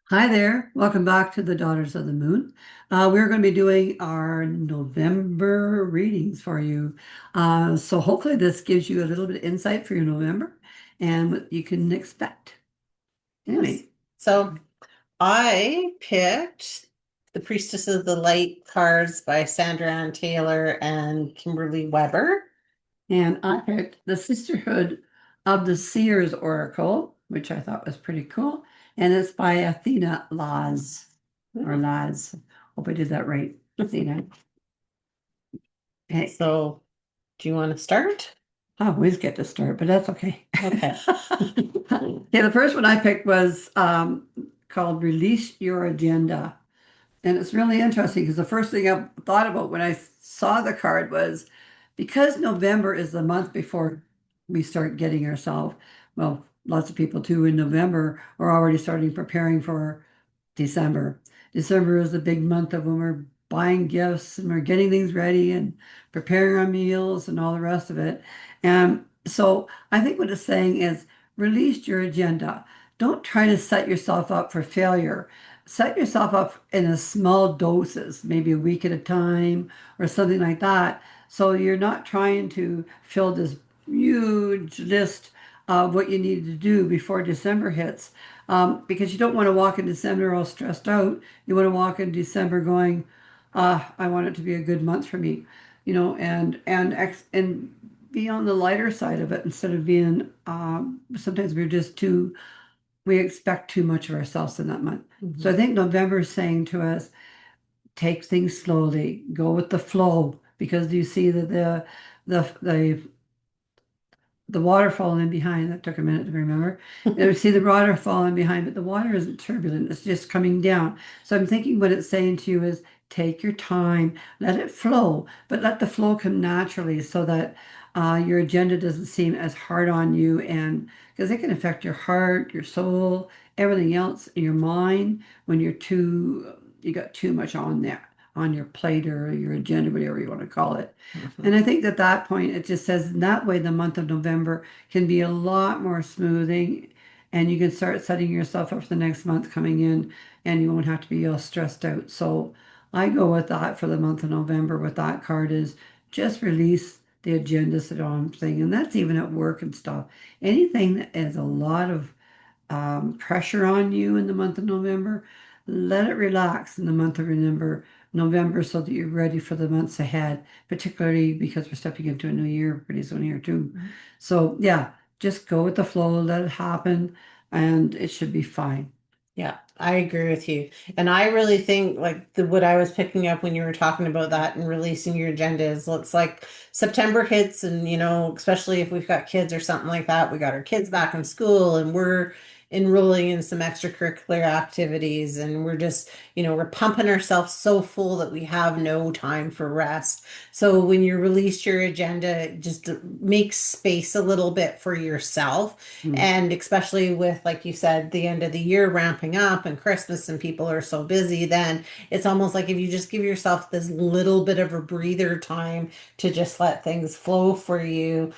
Hi there. Welcome back to the Daughters of the Moon. We're going to be doing our November readings for you. So hopefully this gives you a little bit of insight for your November and what you can expect. Yes. Anyway, So I picked The Priestess of the Light cards by Sandra Ann Taylor and Kimberly Weber. and I picked the Sisterhood of the Seers Oracle, which I thought was pretty cool. And it's by Athena or Hmm. Laz. Hope I did that right, Athena. Hey, So, do you want to start? I always get to start, but that's okay. Okay. Yeah, the first one I picked was called Release Your Agenda. And it's really interesting because the first thing I thought about when I saw the card was because November is the month before we start getting ourselves, well, lots of people too in November are already starting preparing for December. December is the big month of when we're buying gifts and we're getting things ready and preparing our meals and all the rest of it. And so I think what it's saying is release your agenda. Don't try to set yourself up for failure. Set yourself up in a small doses, maybe a week at a time or something like that. So you're not trying to fill this huge list of what you need to do before December hits. Because you don't want to walk in December all stressed out. You want to walk in December going, I want it to be a good month for me, and be on the lighter side of it instead of being. Sometimes we expect too much of ourselves in that month. So I Mhm. think November is saying to us, take things slowly, go with the flow, because you see that the water falling behind. That took a minute to remember. And we see the water falling behind, but the water isn't turbulent. It's just coming down. So I'm thinking what it's saying to you is take your time, let it flow, but let the flow come naturally so that your agenda doesn't seem as hard on you. And because it can affect your heart, your soul, everything else, your mind when you got too much on there on your plate or your agenda, whatever you want to call it. And Mhm. I think at that point, it just says in that way, the month of November can be a lot more smoothing, and you can start setting yourself up for the next month coming in, and you won't have to be all stressed out. So I go with that for the month of November with that card is just release the agendas that I'm saying. And that's even at work and stuff. Anything that is a lot of pressure on you in the month of November, let it relax in the month of November so that you're ready for the months ahead, particularly because we're stepping into a new year pretty soon here too. So yeah, just go with the flow, let it happen, and it should be fine. Yeah, I agree with you. And I really think like what I was picking up when you were talking about that and releasing your agenda is it's like September hits and especially if we've got kids or something like that, we got our kids back in school and we're enrolling in some extracurricular activities and we're just, we're pumping ourselves so full that we have no time for rest. So when you release your agenda, it just makes space a little bit for yourself. Mm. And especially with, like you said, the end of the year ramping up and Christmas and people are so busy, then it's almost like if you just give yourself this little bit of a breather time to just let things flow for you,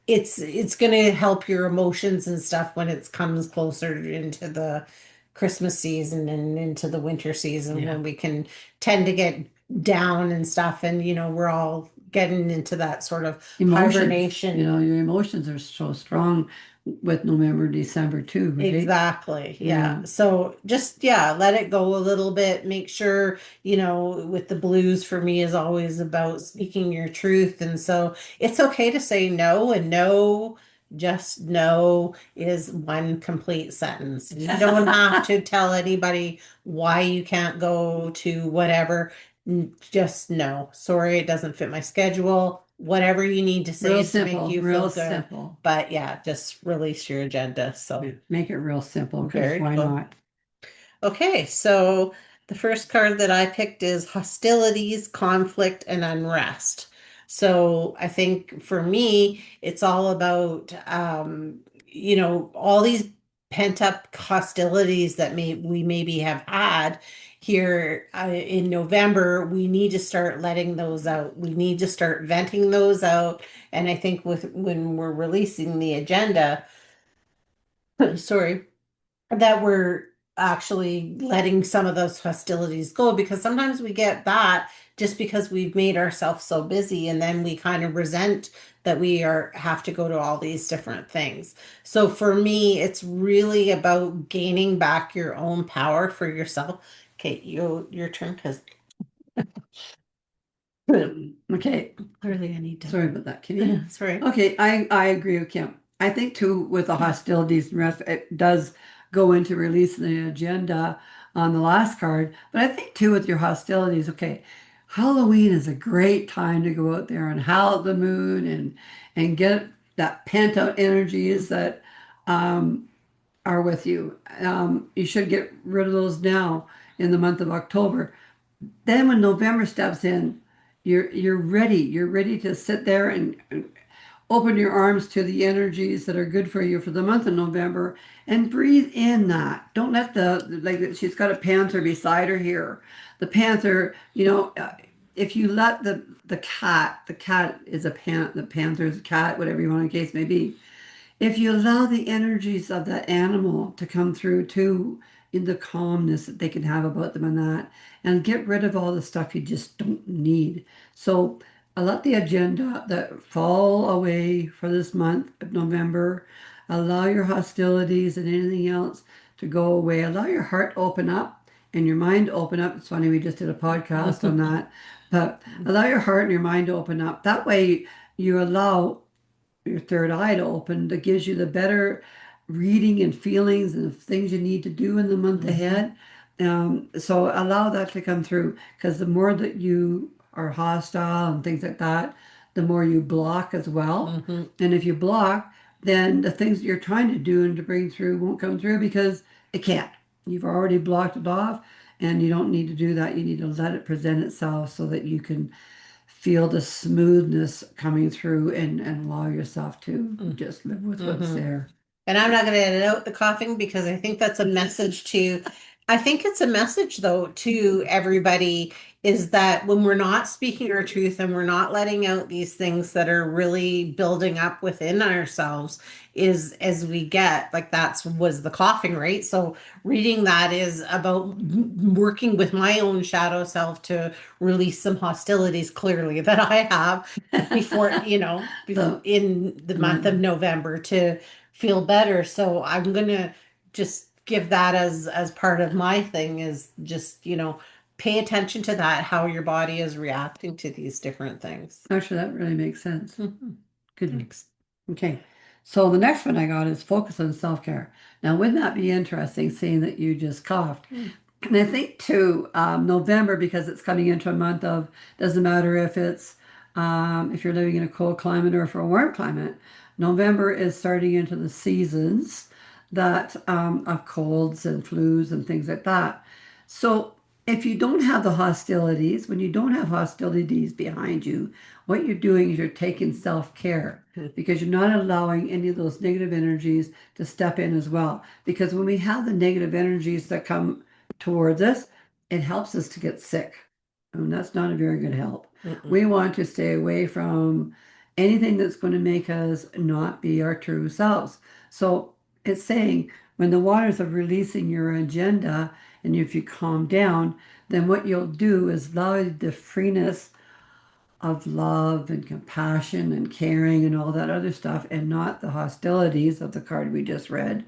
it's going to help your emotions and stuff when it comes closer into the Christmas season and into the winter season Yeah. when we can tend to get down and stuff and we're all getting into that sort of Emotions, hibernation. your emotions are so strong with November, December too, right? Exactly. Yeah. Yeah. So just, yeah, let it go a little bit. Make sure, with the blues for me is always about speaking your truth. And so it's okay to say no, and no, just no is one complete sentence. You don't have to tell anybody why you can't go to whatever. Just no. Sorry, it doesn't fit my schedule. Whatever you need to Real say to make simple, you feel real good. simple. But yeah, just release your agenda. Yeah, So make it real simple because very why cool. not? Okay, so the first card that I picked is hostilities, conflict, and unrest. So I think for me, it's all about all these pent up hostilities that we maybe have had here in November. We need to start letting those out. We need to start venting those out. And I think with when we're releasing the agenda, sorry, that we're actually letting some of those hostilities go, because sometimes we get that just because we've made ourselves so busy, and then we kind of resent that we are have to go to all these different things. So for me, it's really about gaining back your own power for yourself. Okay, your turn, because Okay, clearly I need to. sorry about that, Kitty. Sorry. Okay, I agree with Kim. I think too with the hostilities and rest, it does go into releasing the agenda on the last card. But I think too with your hostilities, okay, Halloween is a great time to go out there and howl at the moon and get that pent out energies that um, are with you. You should get rid of those now in the month of October. Then when November steps in, you're ready. You're ready to sit there and open your arms to the energies that are good for you for the month of November and breathe in that. Don't let like she's got a panther beside her here. The panther, if you let the cat is the panther is a cat, whatever you want, the case may be. If you allow the energies of that animal to come through too, in the calmness that they can have about them and that, and get rid of all the stuff you just don't need. So I let the agenda that fall away for this month of November. Allow your hostilities and anything else to go away. Allow your heart to open up and your mind to open up. It's funny, we just did a podcast on that. But allow your heart and your mind to open up. That way you allow your third eye to open that gives you the better reading and feelings and things you need to do in the month ahead. So allow that to come through because the more that you are hostile and things like that, the more you block as well. Mm-hmm. And if you block, then the things that you're trying to do and to bring through won't come through because it can't. You've already blocked it off and you don't need to do that. You need to let it present itself so that you can feel the smoothness coming through and allow yourself to just live with what's Mm-hmm. there. And I'm not going to edit out the coughing because I think that's a message to, I think it's a message though to everybody, is that when we're not speaking our truth and we're not letting out these things that are really building up within ourselves, is as we get like that's was the coughing, right? So reading that is about working with my own shadow self to release some hostilities clearly that I have before, So, in the month of mm, November to feel better. So I'm gonna just give that as part of my thing, is just, pay attention to that, how your body is reacting to these different things. actually, that really makes sense. Mhm. Good. Thanks. Okay. So the next one I got is focus on self-care. Now, wouldn't that be interesting seeing that you just coughed? Mm. And I think too, November, because it's coming into a month of, doesn't matter if you're living in a cold climate or for a warm climate, November is starting into the seasons of colds and flus and things like that. So if you don't have the hostilities, when you don't have hostilities behind you, what you're doing is you're taking self-care because you're not allowing any of those negative energies to step in as well. Because when we have the negative energies that come towards us, it helps us to get sick. And that's not a very good help. Mm-mm. We want to stay away from anything that's going to make us not be our true selves. So it's saying when the waters of releasing your agenda, and if you calm down, then what you'll do is allow the freeness of love and compassion and caring and all that other stuff, and not the hostilities of the card we just read,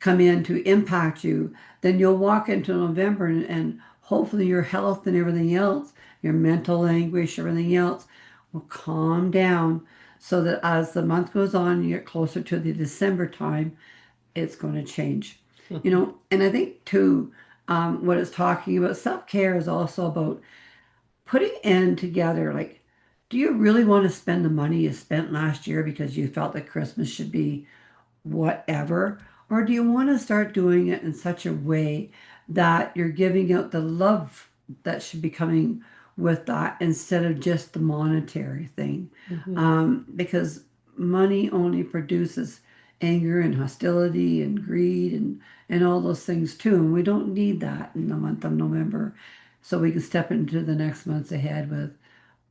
come in to impact you. Then you'll walk into November and hopefully your health and everything else, your mental anguish, everything else will calm down so that as the month goes on, you get closer to the December time, it's going to change. And I think too, what it's talking about, self-care is also about putting in together, like, do you really want to spend the money you spent last year because you felt that Christmas should be whatever? Or do you want to start doing it in such a way that you're giving out the love that should be coming with that instead of just the monetary thing? Mhm. Because money only produces anger and hostility and greed and all those things too. And we don't need that in the month of November. So we can step into the next months ahead with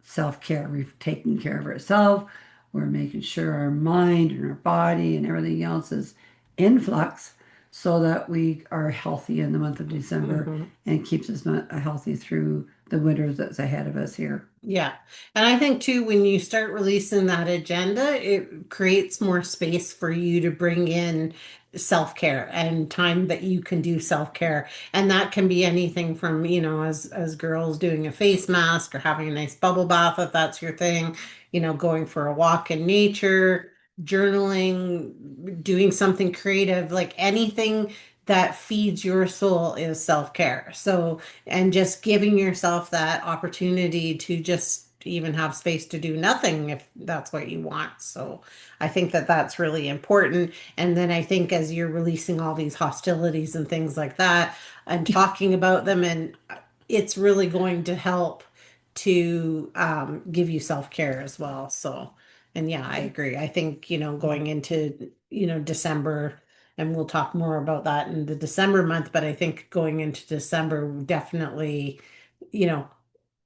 self-care. We've taken care of ourselves. We're making sure our mind and our body and everything else is in flux so that we are healthy in the month of December Mhm. and keeps us not healthy through the winters that's ahead of us here. Yeah. And I think too, when you start releasing that agenda, it creates more space for you to bring in self-care and time that you can do self-care. And that can be anything from, as girls doing a face mask or having a nice bubble bath if that's your thing, going for a walk in nature, journaling, doing something creative, like anything that feeds your soul is self-care. So and just giving yourself that opportunity to just even have space to do nothing if that's what you want. So I think that that's really important. And then I think as you're releasing all these hostilities and things like that and talking about them, and it's really going to help to give you self-care as well. So, and yeah, I agree. I think, going into, December, and we'll talk more about that in the December month, but I think going into December, definitely, you know,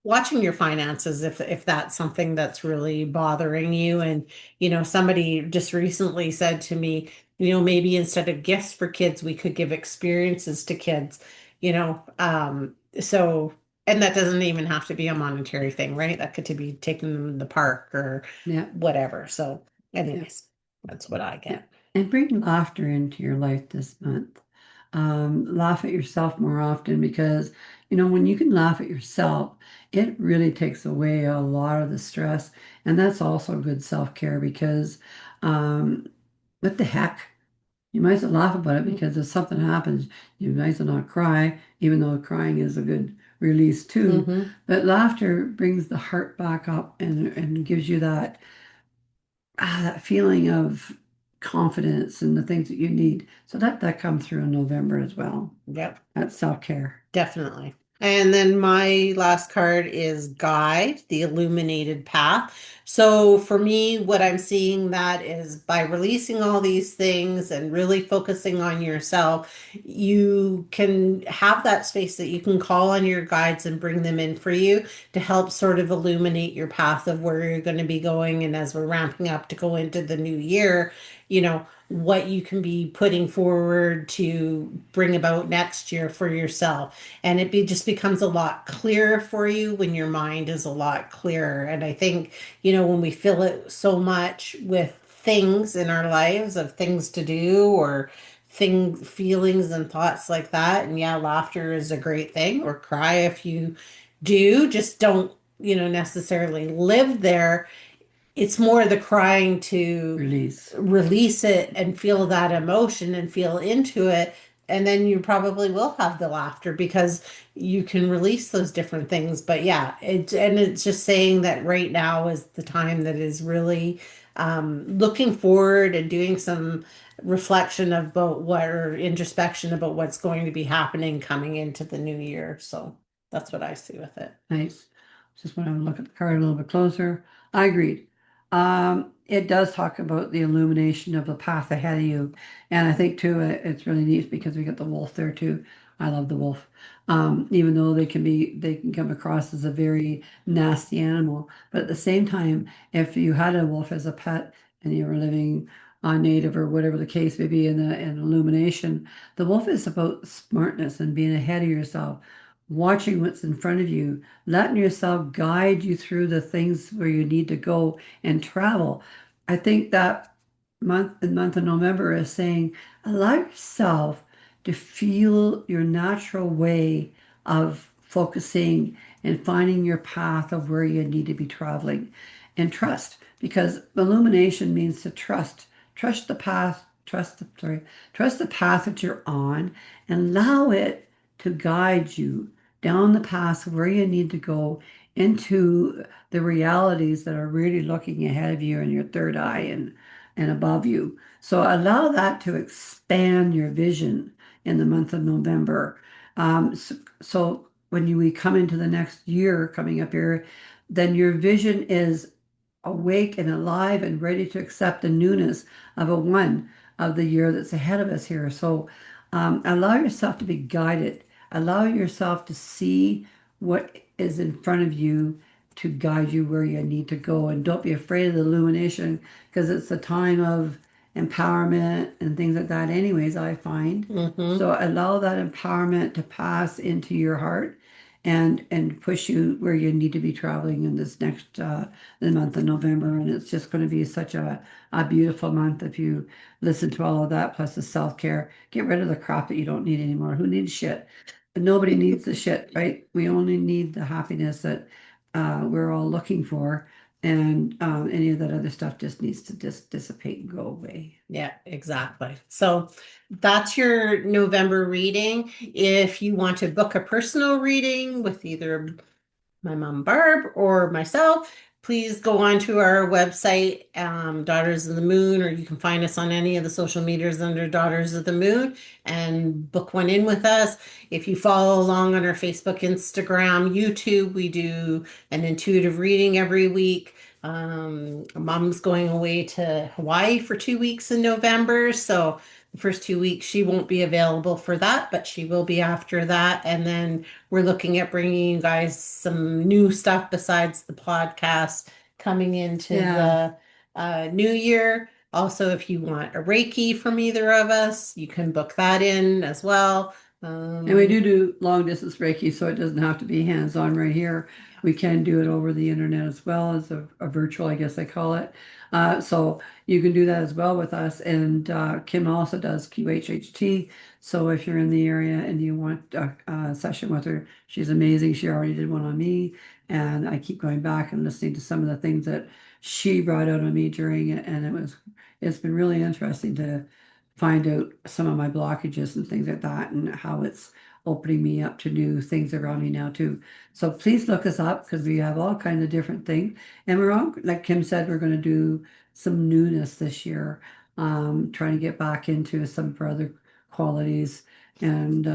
watching your finances if that's something that's really bothering you. And, somebody just recently said to me, maybe instead of gifts for kids, we could give experiences to kids, so and that doesn't even have to be a monetary thing, right? That could be taking them to the park or Yeah, whatever. So yeah, anyways, that's what I yeah. get. And bring laughter into your life this month. Laugh at yourself more often because, when you can laugh at yourself, it really takes away a lot of the stress. And that's also good self-care because, um, what the heck? You might as well laugh about it because if something happens, you might as well not cry, even though crying is a good release too. Mm-hmm. But laughter brings the heart back up and gives you that feeling of confidence and the things that you need. So that comes through in November as well. Yep. That's self-care. Definitely. And then my last card is Guide, the Illuminated Path. So for me, what I'm seeing that is by releasing all these things and really focusing on yourself, you can have that space that you can call on your guides and bring them in for you to help sort of illuminate your path of where you're going to be going. And as we're ramping up to go into the new year, what you can be putting forward to bring about next year for yourself, and just becomes a lot clearer for you when your mind is a lot clearer. And I think, when we fill it so much with things in our lives of things to do or feelings and thoughts like that, and yeah, laughter is a great thing, or cry if you do, just don't, necessarily live there. It's more the crying to Release. release it and feel that emotion and feel into it. And then you probably will have the laughter because you can release those different things. But yeah, it's just saying that right now is the time that is really looking forward and doing some reflection about what or introspection about what's going to be happening coming into the new year. So that's what I see with it. Nice. Just want to look at the card a little bit closer. I agreed. It does talk about the illumination of the path ahead of you. And I think too, it's really neat because we got the wolf there too. I love the wolf. Even though they can come across as a very nasty animal. But at the same time, if you had a wolf as a pet and you were living on native or whatever the case may be in illumination, the wolf is about smartness and being ahead of yourself, watching what's in front of you, letting yourself guide you through the things where you need to go and travel. I think that the month of November is saying, allow yourself to feel your natural way of focusing and finding your path of where you need to be traveling. And trust, because illumination means to trust. Trust the path, trust the path that you're on and allow it to guide you down the path where you need to go into the realities that are really looking ahead of you in your third eye and above you. So allow that to expand your vision in the month of November. So when we come into the next year coming up here, then your vision is awake and alive and ready to accept the newness of the year that's ahead of us here. So allow yourself to be guided. Allow yourself to see what is in front of you to guide you where you need to go. And don't be afraid of the illumination because it's a time of empowerment and things like that anyways, I find. Mm-hmm. So allow that empowerment to pass into your heart and push you where you need to be traveling in this next the month of November. And it's just going to be such a beautiful month if you listen to all of that, plus the self-care. Get rid of the crap that you don't need anymore. Who needs shit? Nobody needs the shit, right? We only need the happiness that we're all looking for. And any of that other stuff just needs to just dissipate and go away. Yeah, exactly. So that's your November reading. If you want to book a personal reading with either my mom Barb or myself, please go on to our website, Daughters of the Moon, or you can find us on any of the social medias under Daughters of the Moon and book one in with us. If you follow along on our Facebook, Instagram, YouTube, we do an intuitive reading every week. Mom's going away to Hawaii for 2 weeks in November, so the first 2 weeks she won't be available for that, but she will be after that. And then we're looking at bringing you guys some new stuff besides the podcast coming into Yeah. the new year. Also, if you want a Reiki from either of us, you can book that in as well. And we Um, do long distance Reiki, so it doesn't have to be hands-on right here. We can do it over the internet as well as a virtual, I guess I call it. So you can do that as well with us. And Kim also does QHHT. So if you're in the area and you want a session with her, she's amazing. She already did one on me. And I keep going back and listening to some of the things that she brought out on me during it. And it's been really interesting to find out some of my blockages and things like that and how it's opening me up to new things around me now too. So please look us up because we have all kinds of different things. And we're all, like Kim said, we're going to do some newness this year, trying to get back into some of our other qualities and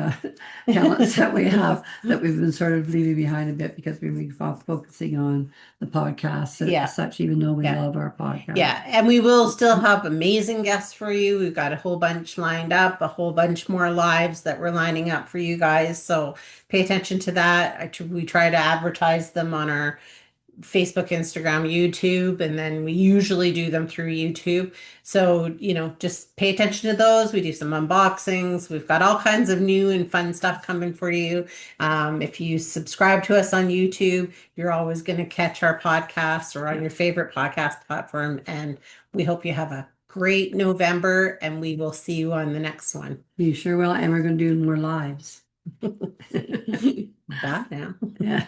talents that we have that we've been sort of leaving behind a bit because we've been focusing on the podcast and yeah, such, even though we yeah. love our podcast. Yeah, and we will still have amazing guests for you. We've got a whole bunch lined up, a whole bunch more lives that we're lining up for you guys. So pay attention to that. We try to advertise them on our Facebook, Instagram, YouTube, and then we usually do them through YouTube. So, just pay attention to those. We do some unboxings. We've got all kinds of new and fun stuff coming for you. If you subscribe to us on YouTube, you're always going to catch our podcasts or on your favorite podcast platform. And we hope you have a great November, and we will see you on the next one. You sure will. And we're going to do more lives. Bye now. Yeah.